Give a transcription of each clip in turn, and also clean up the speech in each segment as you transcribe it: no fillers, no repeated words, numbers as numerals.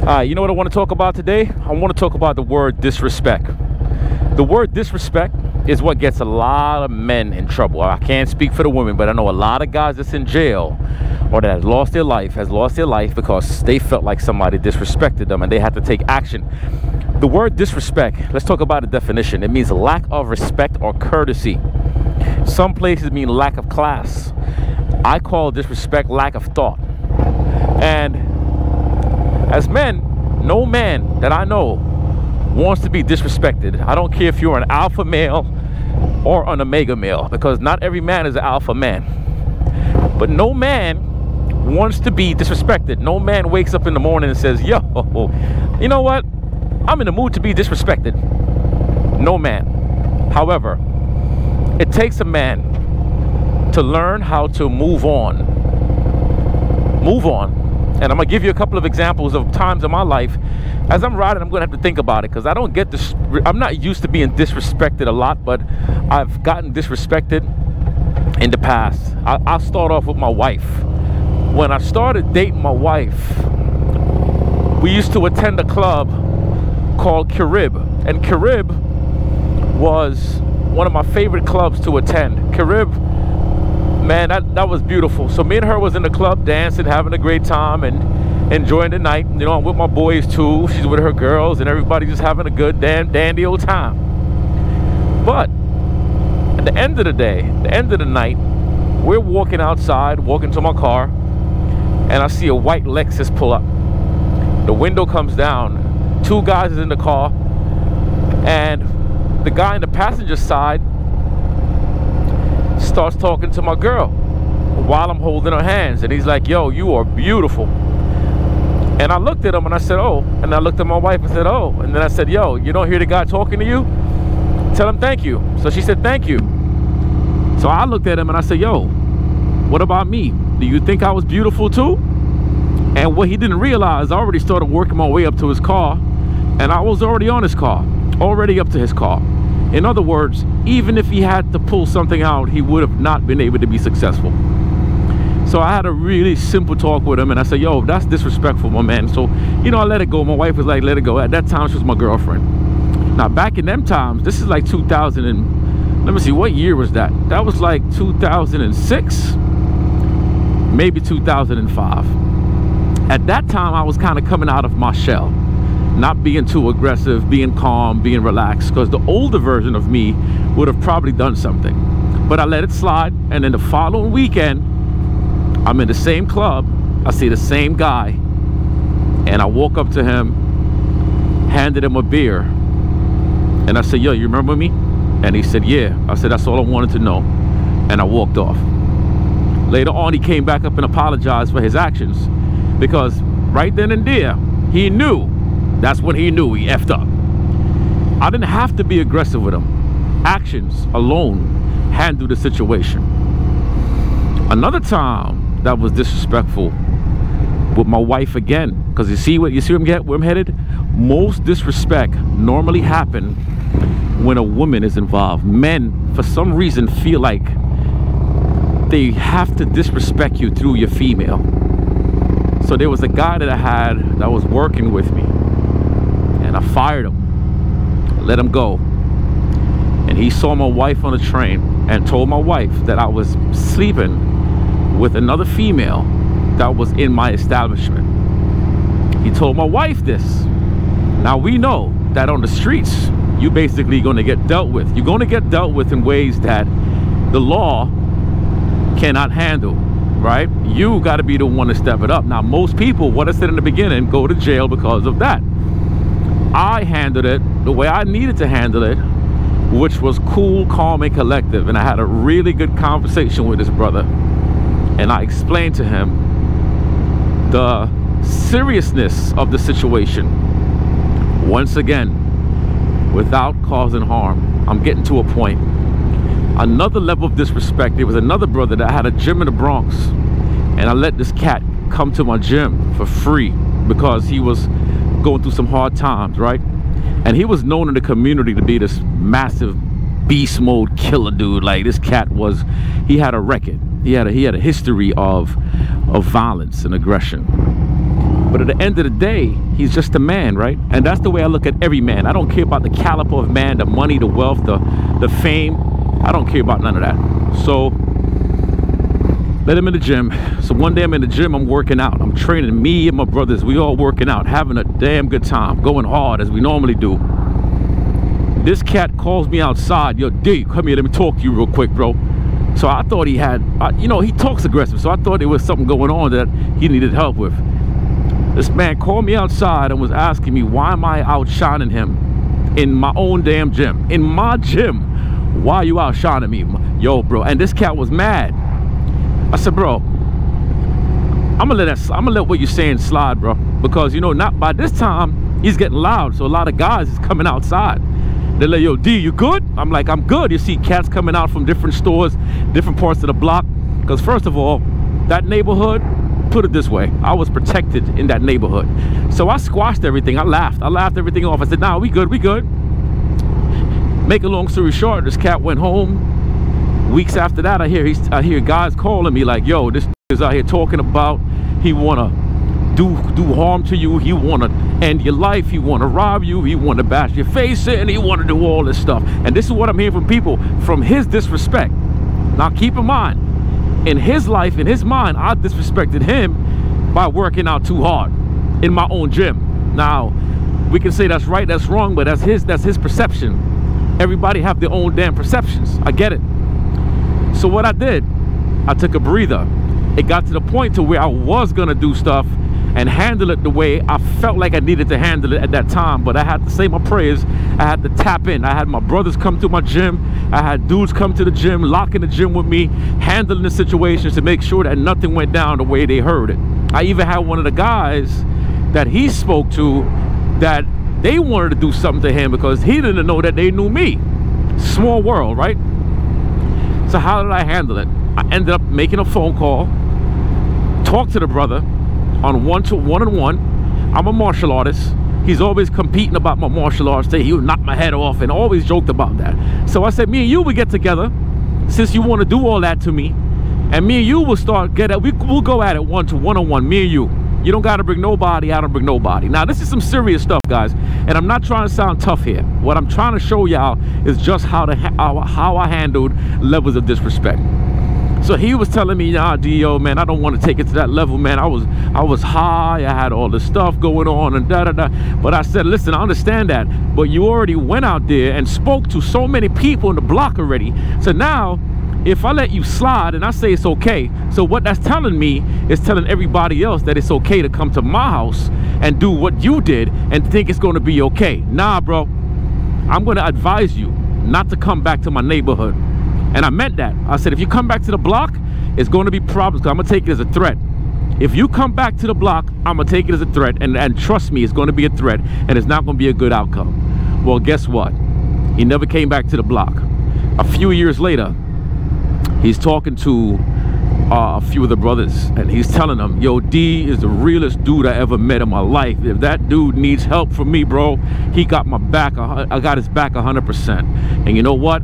You know what I want to talk about today? I want to talk about the word disrespect. The word disrespect is what gets a lot of men in trouble. I can't speak for the women, but I know a lot of guys that's in jail or that has lost their life because they felt like somebody disrespected them and they had to take action. The word disrespect, let's talk about the definition. It means lack of respect or courtesy. Some places mean lack of class. I call disrespect lack of thought. And as men, no man that I know wants to be disrespected. I don't care if you're an alpha male or an omega male, because not every man is an alpha man. But no man wants to be disrespected. No man wakes up in the morning and says, yo, you know what? I'm in the mood to be disrespected. No man. However, it takes a man to learn how to move on. Move on. And I'm going to give you a couple of examples of times in my life. As I'm riding, I'm going to have to think about it, because I don't get this. I'm not used to being disrespected a lot, but I've gotten disrespected in the past. I'll start off with my wife. When I started dating my wife, we used to attend a club called Carib. And Carib was one of my favorite clubs to attend. Carib, man, that was beautiful. So me and her was in the club dancing, having a great time and enjoying the night. You know, I'm with my boys too. She's with her girls and everybody just having a good dandy old time. But at the end of the day, the end of the night, we're walking outside, walking to my car, and I see a white Lexus pull up. The window comes down. Two guys is in the car, and the guy in the passenger side starts talking to my girl while I'm holding her hands, and he's like, yo, you are beautiful. And I looked at him and I said, oh. And I looked at my wife and said, oh. And then I said, yo, you don't hear the guy talking to you? Tell him thank you. So she said, thank you. So I looked at him and I said, yo, what about me? Do you think I was beautiful too? And what he didn't realize, I already started working my way up to his car, and I was already on his car, already up to his car. In other words, even if he had to pull something out, he would have not been able to be successful. So I had a really simple talk with him, and I said, yo, that's disrespectful, my man. So, you know, I let it go. My wife was like, let it go. At that time, she was my girlfriend. Now, back in them times, this is like 2000 and, let me see, what year was that? That was like 2006, maybe 2005. At that time, I was kind of coming out of my shell. Not being too aggressive, being calm, being relaxed, because the older version of me would have probably done something. But I let it slide, and then the following weekend, I'm in the same club, I see the same guy, and I walk up to him, handed him a beer, and I said, yo, you remember me? And he said, yeah. I said, that's all I wanted to know. And I walked off. Later on, he came back up and apologized for his actions, because right then and there, he knew. That's when he knew he effed up. I didn't have to be aggressive with him. Actions alone handled the situation. Another time that was disrespectful with my wife again, because you see where I'm headed? Most disrespect normally happen when a woman is involved. Men, for some reason, feel like they have to disrespect you through your female. So there was a guy that I had that was working with me, and I fired him, let him go. And he saw my wife on the train and told my wife that I was sleeping with another female that was in my establishment. He told my wife this. Now we know that on the streets, you basically going to get dealt with. You're going to get dealt with in ways that the law cannot handle, right? You got to be the one to step it up. Now, most people, what I said in the beginning, go to jail because of that. I handled it the way I needed to handle it, which was cool, calm, and collective. And I had a really good conversation with this brother. And I explained to him the seriousness of the situation. Once again, without causing harm. I'm getting to a point. Another level of disrespect. There was another brother that had a gym in the Bronx, and I let this cat come to my gym for free because he was going through some hard times, right? And he was known in the community to be this massive beast mode killer dude. Like, this cat was, he had a record. He had a history of violence and aggression. But at the end of the day, he's just a man, right? And that's the way I look at every man. I don't care about the caliber of man, the money, the wealth, the fame. I don't care about none of that. So let him in the gym. So one day I'm in the gym, I'm working out. I'm training, me and my brothers. We all working out, having a damn good time, going hard as we normally do. This cat calls me outside. Yo, D, come here, let me talk to you real quick, bro. So I thought he had, you know, he talks aggressive. So I thought there was something going on that he needed help with. This man called me outside and was asking me, why am I outshining him in my own damn gym? In my gym. Why are you outshining me? Yo, bro. And this cat was mad. I said, bro, I'm gonna let what you're saying slide, bro. Because, you know, not by this time, he's getting loud. So a lot of guys is coming outside. They're like, yo, D, you good? I'm like, I'm good. You see cats coming out from different stores, different parts of the block. Because first of all, that neighborhood, put it this way, I was protected in that neighborhood. So I squashed everything. I laughed everything off. I said, nah, we good, we good. Make a long story short, this cat went home. Weeks after that, I hear guys calling me like, yo, this is out here talking about he wanna do harm to you, he wanna end your life, he wanna rob you, he wanna bash your face in, he wanna do all this stuff. And this is what I'm hearing from people, from his disrespect. Now keep in mind, in his life, in his mind, I disrespected him by working out too hard in my own gym. Now we can say that's right, that's wrong, but that's his perception. Everybody have their own damn perceptions. I get it. So what I did, I took a breather. It got to the point to where I was gonna do stuff and handle it the way I felt like I needed to handle it at that time. But I had to say my prayers. I had to tap in. I had my brothers come to my gym. I had dudes come to the gym, lock in the gym with me, handling the situations to make sure that nothing went down the way they heard it. I even had one of the guys that he spoke to that they wanted to do something to him because he didn't know that they knew me. Small world, right? So how did I handle it? I ended up making a phone call, talk to the brother on one-on-one. I'm a martial artist. He's always competing about my martial arts. He would knock my head off and always joked about that. So I said, me and you will get together, since you want to do all that to me, and me and you will we'll go at it one-on-one, me and you. You don't got to bring nobody, I don't bring nobody. Now, this is some serious stuff, guys, and I'm not trying to sound tough here. What I'm trying to show y'all is just how I handled levels of disrespect. So he was telling me, nah, D.O., man, I don't want to take it to that level, man. I was high, I had all this stuff going on and da-da-da. But I said, listen, I understand that, but you already went out there and spoke to so many people in the block already. So now, if I let you slide and I say it's okay, so what that's telling me is telling everybody else that it's okay to come to my house and do what you did and think it's going to be okay. Nah, bro, I'm going to advise you not to come back to my neighborhood. And I meant that. I said, if you come back to the block, it's going to be problems, because I'm going to take it as a threat. If you come back to the block, I'm going to take it as a threat, and trust me, it's going to be a threat, and it's not going to be a good outcome. Well, guess what? He never came back to the block. A few years later, he's talking to a few of the brothers, and he's telling them, yo, D is the realest dude I ever met in my life. If that dude needs help from me, bro, he got my back. I got his back 100%. And you know what?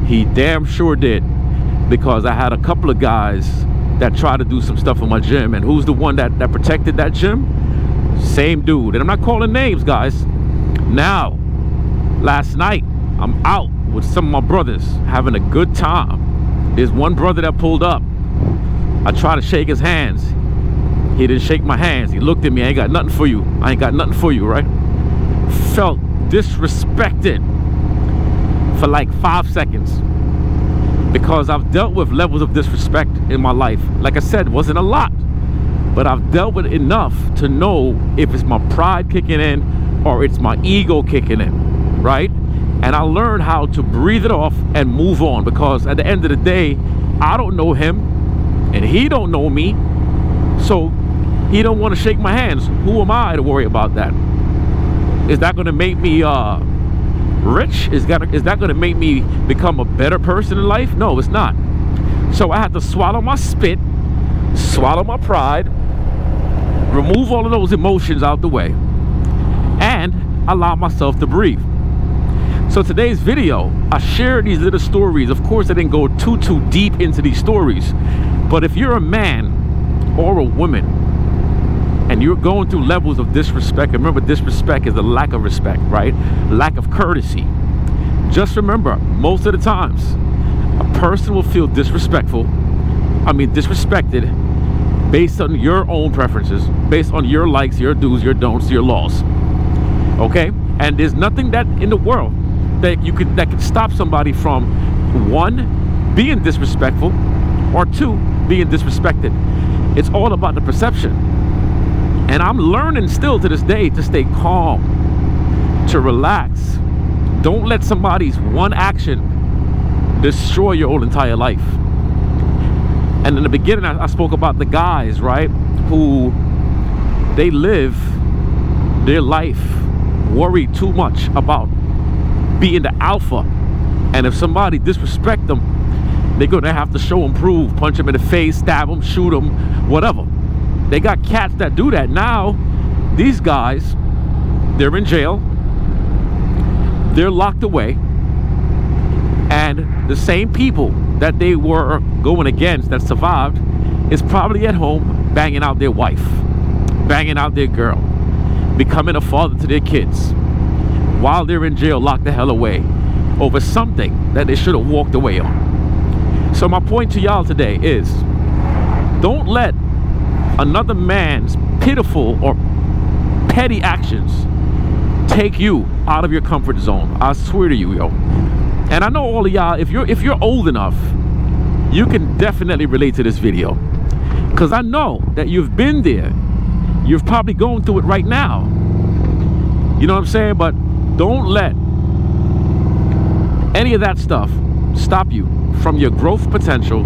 He damn sure did, because I had a couple of guys that tried to do some stuff in my gym, and who's the one that protected that gym? Same dude. And I'm not calling names, guys. Now, last night, I'm out with some of my brothers having a good time. There's one brother that pulled up. I tried to shake his hands. He didn't shake my hands. He looked at me, I ain't got nothing for you. I ain't got nothing for you, right? Felt disrespected for like 5 seconds, because I've dealt with levels of disrespect in my life. Like I said, it wasn't a lot, but I've dealt with enough to know if it's my pride kicking in or it's my ego kicking in, right? And I learned how to breathe it off and move on, because at the end of the day, I don't know him and he don't know me, so he don't want to shake my hands. Who am I to worry about that? Is that going to make me rich? Is that going to make me become a better person in life? No, it's not. So I had to swallow my spit, swallow my pride, remove all of those emotions out the way, and allow myself to breathe. So today's video, I shared these little stories. Of course, I didn't go too deep into these stories, but if you're a man or a woman and you're going through levels of disrespect, and remember, disrespect is a lack of respect, right? Lack of courtesy. Just remember, most of the times, a person will feel disrespectful, disrespected, based on your own preferences, based on your likes, your do's, your don'ts, your laws. Okay? And there's nothing that in the world that can stop somebody from, one, being disrespectful, or two, being disrespected. It's all about the perception. And I'm learning still to this day to stay calm, to relax. Don't let somebody's one action destroy your whole entire life. And in the beginning, I spoke about the guys, right, who they live their life worried too much about being the alpha. And if somebody disrespect them, they're gonna have to show them proof, punch them in the face, stab them, shoot them, whatever. They got cats that do that. Now, these guys, they're in jail, they're locked away, and the same people that they were going against that survived is probably at home banging out their wife, banging out their girl, becoming a father to their kids, while they're in jail, locked the hell away over something that they should have walked away on. So my point to y'all today is, don't let another man's pitiful or petty actions take you out of your comfort zone. I swear to you, yo. And I know all of y'all, if you're old enough, you can definitely relate to this video, because I know that you've been there. You're probably going through it right now. You know what I'm saying? But don't let any of that stuff stop you from your growth potential,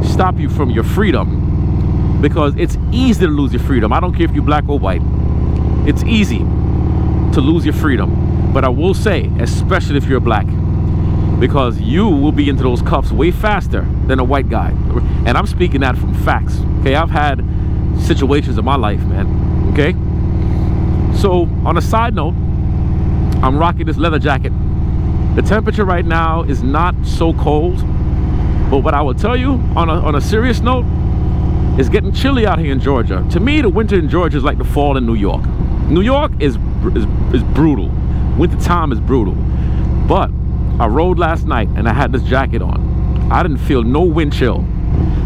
stop you from your freedom, because it's easy to lose your freedom. I don't care if you're black or white. It's easy to lose your freedom. But I will say, especially if you're black, because you will be into those cuffs way faster than a white guy. And I'm speaking that from facts. Okay, I've had situations in my life, man. Okay, so on a side note, I'm rocking this leather jacket. The temperature right now is not so cold, but what I will tell you on a serious note, it's getting chilly out here in Georgia. To me, the winter in Georgia is like the fall in New York. New York is brutal. Winter time is brutal. But I rode last night and I had this jacket on. I didn't feel no wind chill.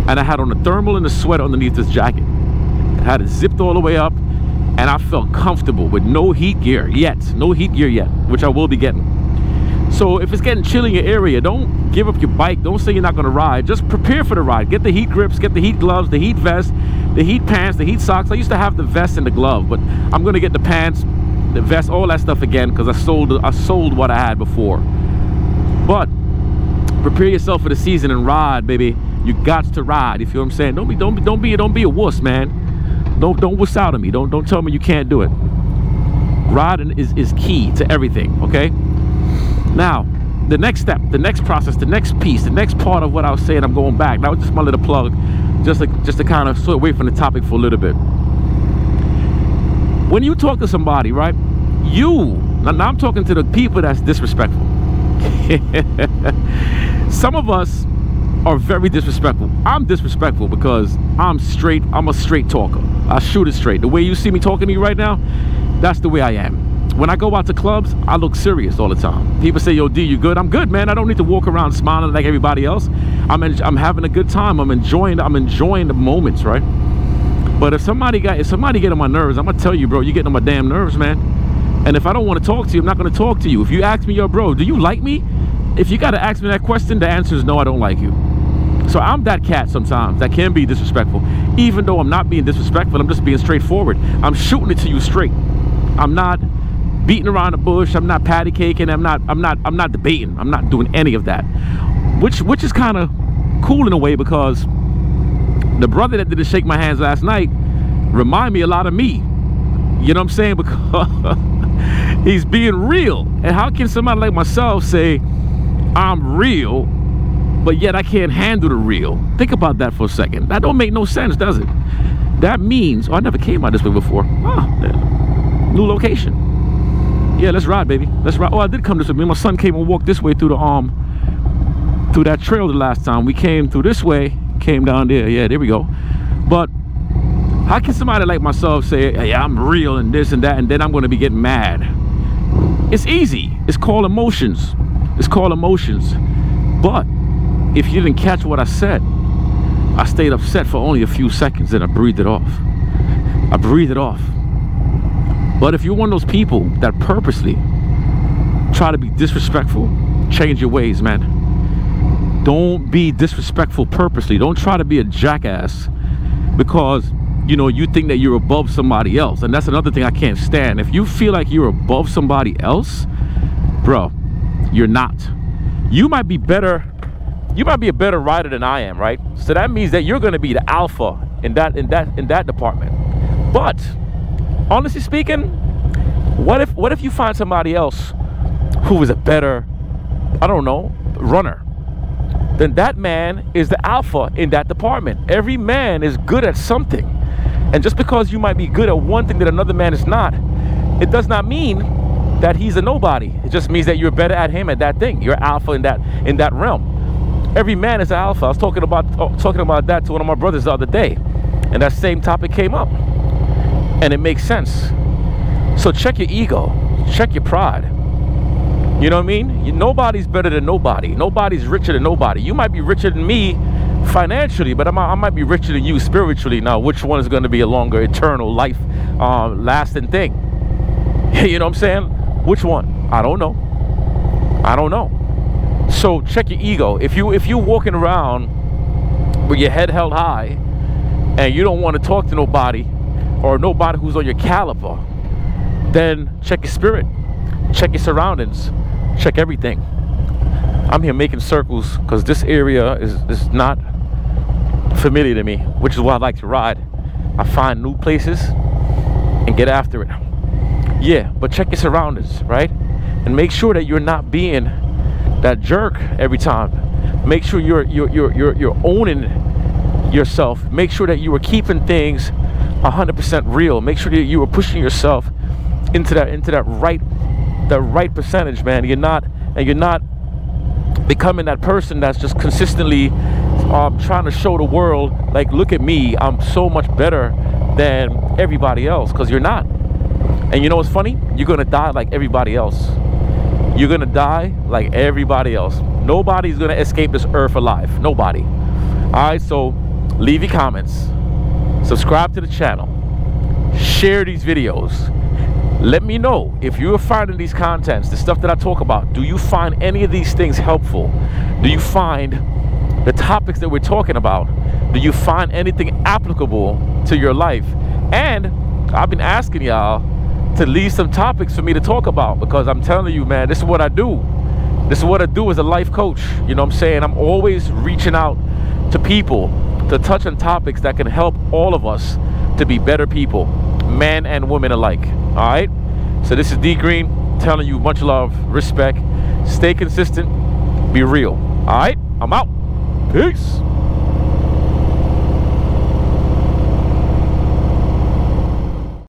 And I had on a thermal and a sweater underneath this jacket. I had it zipped all the way up, and I felt comfortable with no heat gear yet. No heat gear yet, which I will be getting. So if it's getting chilly in your area, don't give up your bike. Don't say you're not gonna ride. Just prepare for the ride. Get the heat grips, get the heat gloves, the heat vest, the heat pants, the heat socks. I used to have the vest and the glove, but I'm gonna get the pants, the vest, all that stuff again, because I sold what I had before. But prepare yourself for the season and ride, baby. You got to ride. You feel what I'm saying? Don't be a wuss, man. Don't wuss out on me. Don't tell me you can't do it. Riding is key to everything. Okay. Now, the next step, the next process, the next piece, the next part of what I was saying, I'm going back. That was just my little plug, just to kind of sort away from the topic for a little bit. When you talk to somebody, right? Now I'm talking to the people that's disrespectful. Some of us are very disrespectful. I'm disrespectful because I'm a straight talker. I shoot it straight. The way you see me talking to you right now, that's the way I am. When I go out to clubs, I look serious all the time. People say, yo, D, you good? I'm good, man. I don't need to walk around smiling like everybody else. I'm having a good time. I'm enjoying the moments, right? But if somebody get on my nerves, I'm gonna tell you, bro, you're getting on my damn nerves, man. And if I don't want to talk to you, I'm not gonna talk to you. If you ask me, yo, bro, do you like me? If you gotta ask me that question, the answer is no, I don't like you. So I'm that cat sometimes that can be disrespectful. Even though I'm not being disrespectful, I'm just being straightforward. I'm shooting it to you straight. I'm not beating around the bush. I'm not patty caking. I'm not debating. I'm not doing any of that. Which is kind of cool in a way, because the brother that didn't shake my hands last night remind me a lot of me. You know what I'm saying? Because he's being real. And how can somebody like myself say I'm real, but yet I can't handle the real? Think about that for a second. That don't make no sense, does it? That means, oh, I never came out this way before. Oh, yeah. New location. Yeah, let's ride, baby. Let's ride. Oh, I did come this way. Me and my son came and walked this way through through that trail the last time. We came through this way, came down there. Yeah, there we go. But How can somebody like myself say, hey, I'm real and this and that, and then I'm going to be getting mad? It's easy. It's called emotions. It's called emotions. But if you didn't catch what I said, I stayed upset for only a few seconds and I breathed it off. I breathed it off. But if you're one of those people that purposely try to be disrespectful, change your ways, man. Don't be disrespectful purposely. Don't try to be a jackass because, you know, you think that you're above somebody else. And that's another thing I can't stand. If you feel like you're above somebody else, bro, you're not. You might be better. You might be a better rider than I am, right? So that means that you're going to be the alpha in that department. But honestly speaking, what if you find somebody else who is a better, I don't know, runner? Then that man is the alpha in that department. Every man is good at something. And just because you might be good at one thing that another man is not, it does not mean that he's a nobody. It just means that you're better at him at that thing. You're alpha in that realm. Every man is an alpha. I was talking about that to one of my brothers the other day, and that same topic came up, and it makes sense. So check your ego, check your pride. You know what I mean? Nobody's better than nobody. Nobody's richer than nobody. You might be richer than me financially, but I might be richer than you spiritually. Now, which one is going to be a longer, eternal, life lasting thing? You know what I'm saying? Which one? I don't know. I don't know. So check your ego. If you're walking around with your head held high and you don't want to talk to nobody or nobody who's on your caliber, then check your spirit, check your surroundings, check everything. I'm here making circles because this area is not familiar to me, which is why I like to ride. I find new places and get after it. Yeah, but check your surroundings, right? And make sure that you're not being that jerk every time. Make sure you're owning yourself. Make sure that you are keeping things 100% real. Make sure that you are pushing yourself into that right percentage, man. You're not becoming that person that's just consistently trying to show the world, like, look at me, I'm so much better than everybody else, because you're not. And you know what's funny? You're gonna die like everybody else. You're gonna die like everybody else. Nobody's gonna escape this earth alive. Nobody. All right, so leave your comments, subscribe to the channel, share these videos. Let me know if you're finding these contents, the stuff that I talk about. Do you find any of these things helpful? Do you find the topics that we're talking about, do you find anything applicable to your life? And I've been asking y'all to leave some topics for me to talk about, because I'm telling you, man, this is what I do. This is what I do as a life coach. You know what I'm saying? I'm always reaching out to people to touch on topics that can help all of us to be better people, men and women alike. All right? So this is D Green telling you much love, respect, stay consistent, be real. All right? I'm out. Peace.